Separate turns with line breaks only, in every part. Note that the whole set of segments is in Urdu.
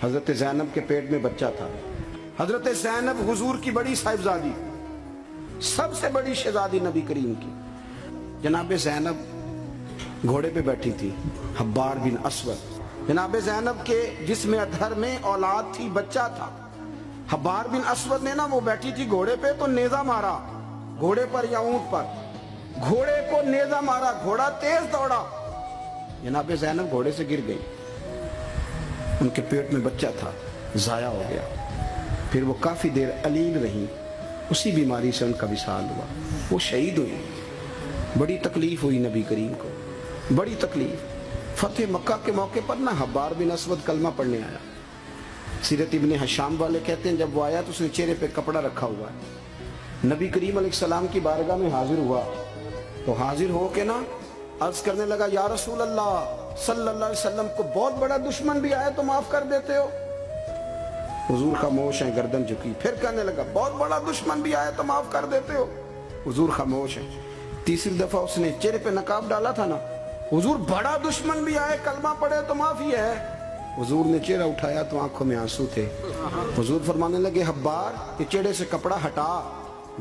حضرت زینب کے پیٹ میں بچہ تھا. حضرت زینب حضور کی بڑی صاحبزادی، سب سے بڑی شہزادی نبی کریم کی. جناب زینب گھوڑے پہ بیٹھی تھی، حبار بن اسود. جناب زینب کے جسم اطہر میں اولاد تھی، بچہ تھا. حبار بن اسود نے نا، وہ بیٹھی تھی گھوڑے پہ تو نیزہ مارا گھوڑے پر یا اونٹ پر، گھوڑے کو نیزہ مارا، گھوڑا تیز دوڑا، جناب زینب گھوڑے سے گر گئی. ان کے پیٹ میں بچہ تھا، ضائع ہو گیا. پھر وہ کافی دیر علیل رہی، اسی بیماری سے ان کا وصال ہوا. وہ شہید ہوئی. بڑی تکلیف ہوئی نبی کریم کو، بڑی تکلیف. فتح مکہ کے موقع پر نا حبار بن اسود کلمہ پڑھنے آیا. سیرت ابن حشام والے کہتے ہیں جب وہ آیا تو اس نے چہرے پہ کپڑا رکھا ہوا ہے. نبی کریم علیہ السلام کی بارگاہ میں حاضر ہوا تو حاضر ہو کے نا عرض کرنے لگا، یا رسول اللہ صلی اللہ علیہ وسلم کو بہت بڑا دشمن بھی آیا تو معاف کر دیتے ہو. حضور خاموش ہیں، گردن جھکی. پھر کہنے لگا، بہت بڑا دشمن بھی آیا تو معاف کر دیتے ہو. حضور خاموش ہیں. تیسری دفعہ اس نے چہرے پہ نقاب ڈالا تھا نا، حضور بڑا دشمن بھی آئے کلمہ پڑھے تو معافی ہے. حضور نے چہرہ اٹھایا تو آنکھوں میں آنسو تھے. حضور فرمانے لگے، حبار یہ چہرے سے کپڑا ہٹا،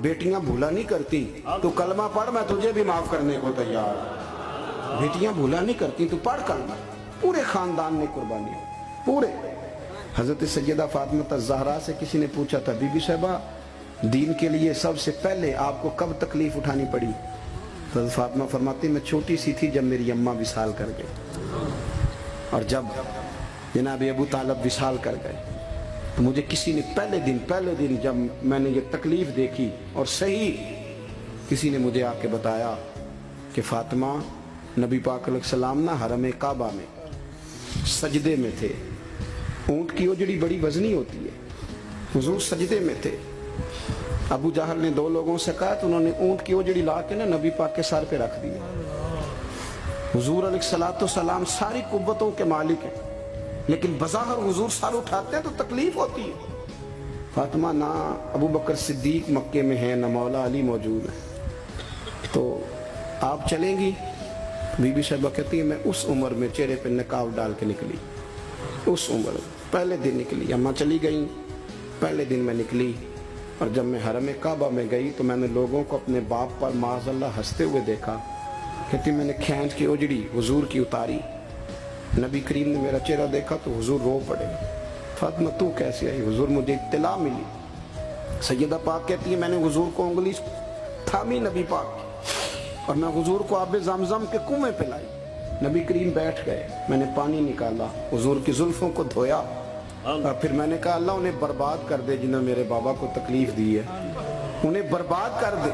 بیٹیاں بھولا نہیں کرتی، تو کلمہ پڑھ، میں تجھے بھی معاف کرنے کو تیار. بیٹیاں بھولا نہیں کرتی، تو پڑھ کلمہ. پورے خاندان نے قربانی پورے. حضرت سیدہ فاطمہ الزہرا سے کسی نے پوچھا تھا، بی بی صاحبہ دین کے لیے سب سے پہلے آپ کو کب تکلیف اٹھانی پڑی؟ حضرت فاطمہ فرماتی میں چھوٹی سی تھی جب میری اماں وصال کر گئی، اور جب جناب ابو طالب وصال کر گئے تو مجھے کسی نے پہلے دن جب میں نے یہ تکلیف دیکھی اور صحیح کسی نے مجھے آ کے بتایا کہ فاطمہ نبی پاک علیہ السلام نا حرم کعبہ میں سجدے میں تھے. اونٹ کی اجڑی بڑی وزنی ہوتی ہے، حضور سجدے میں تھے. ابو جہل نے دو لوگوں سے کہا تو انہوں نے اونٹ کی اجڑی لا کے نا نبی پاک کے سر پہ رکھ دی. حضور علیہ السلام ساری قوتوں کے مالک ہیں، لیکن بظاہر حضور سر اٹھاتے ہیں تو تکلیف ہوتی ہے. فاطمہ نہ ابو بکر صدیق مکے میں ہیں، نہ مولا علی موجود ہے، تو آپ چلیں گی؟ بی بی صاحبہ کہتی ہے میں اس عمر میں چہرے پہ نقاب ڈال کے نکلی، اس عمر پہلے دن نکلی. اماں چلی گئیں، پہلے دن میں نکلی، اور جب میں حرم کعبہ میں گئی تو میں نے لوگوں کو اپنے باپ پر معاذ اللہ ہنستے ہوئے دیکھا. کہتی میں نے کھینچ کی اجڑی حضور کی اتاری. نبی کریم نے میرا چہرہ دیکھا تو حضور رو پڑے. فاطمہ تو کیسے آئی؟ حضور مجھے اطلاع ملی. سیدہ پاک کہتی ہے میں نے حضور کو انگلی تھامی نبی پاک کی، اور میں حضور کو آب زمزم کے کنویں پہ لائی. نبی کریم بیٹھ گئے، میں نے پانی نکالا، حضور کی زلفوں کو دھویا، اور پھر میں نے کہا اللہ انہیں برباد کر دے جنہوں نے میرے بابا کو تکلیف دی ہے، انہیں برباد کر دے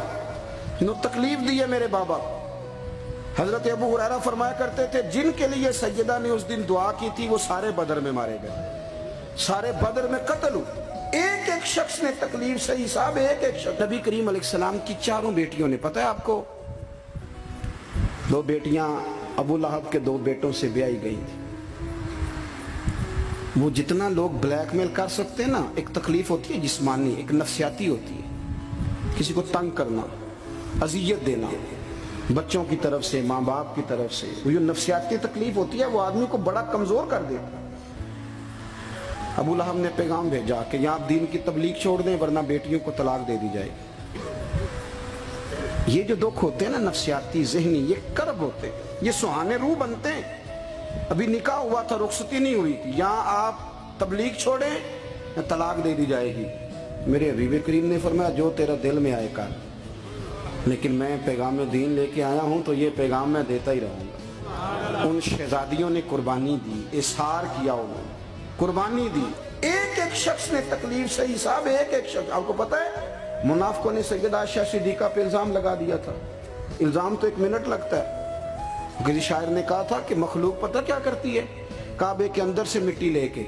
جنہوں تکلیف دی ہے میرے بابا. حضرت ابو ہریرہ فرمایا کرتے تھے جن کے لیے سیدہ نے اس دن دعا کی تھی وہ سارے بدر میں مارے گئے، سارے بدر میں قتل ہوئے. ایک ایک شخص نے تکلیف صحیح صاحب، ایک ایک شخص. نبی کریم علیہ السلام کی چاروں بیٹیوں نے، پتہ ہے آپ کو، دو بیٹیاں ابو لہب کے دو بیٹوں سے بیائی گئی تھی. وہ جتنا لوگ بلیک میل کر سکتے ہیں نا، ایک تکلیف ہوتی ہے جسمانی، ایک نفسیاتی ہوتی ہے، کسی کو تنگ کرنا، اذیت دینا، بچوں کی طرف سے، ماں باپ کی طرف سے، وہ جو نفسیاتی تکلیف ہوتی ہے وہ آدمی کو بڑا کمزور کر دیتا. ابو لہب نے پیغام بھیجا کہ یہاں آپ دین کی تبلیغ چھوڑ دیں ورنہ بیٹیوں کو طلاق دے دی جائے گی. یہ جو دکھ ہوتے ہیں نا نفسیاتی ذہنی، یہ کرب ہوتے ہیں، یہ سہانے روح بنتے ہیں. ابھی نکاح ہوا تھا، رخصتی نہیں ہوئی تھی، یہاں آپ تبلیغ چھوڑیں طلاق دے دی جائے گی. میرے حبیب کریم نے فرمایا جو تیرا دل میں آئے کر، لیکن میں پیغام دین لے کے آیا ہوں تو یہ پیغام میں دیتا ہی رہوں گا. ان شہزادیوں نے قربانی دی، اظہار کیا، انہوں نے قربانی دی. ایک ایک شخص نے تکلیف صحیح صاحب، ایک ایک شخص. آپ کو پتہ ہے منافقوں نے سیدہ عائشہ صدیقہ پہ الزام لگا دیا تھا. الزام تو 1 منٹ لگتا ہے. کسی شاعر نے کہا تھا کہ مخلوق پتہ کیا کرتی ہے، کعبے کے اندر سے مٹی لے کے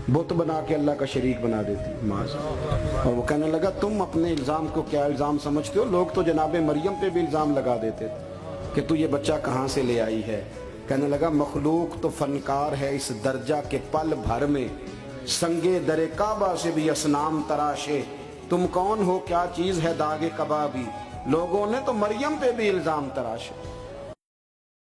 بت بنا کے اللہ کا شریک بنا دیتی. اور وہ کہنے لگا تم اپنے الزام کو کیا الزام سمجھتے ہو؟ لوگ تو جناب مریم پہ بھی الزام لگا دیتے تھے کہ تو یہ بچہ کہاں سے لے آئی ہے. کہنے لگا مخلوق تو فنکار ہے اس درجہ کے پل بھر میں، سنگے در کعبہ سے بھی اصنام تراشے. تم کون ہو، کیا چیز ہے داغ کبابی، لوگوں نے تو مریم پہ بھی الزام تراشے.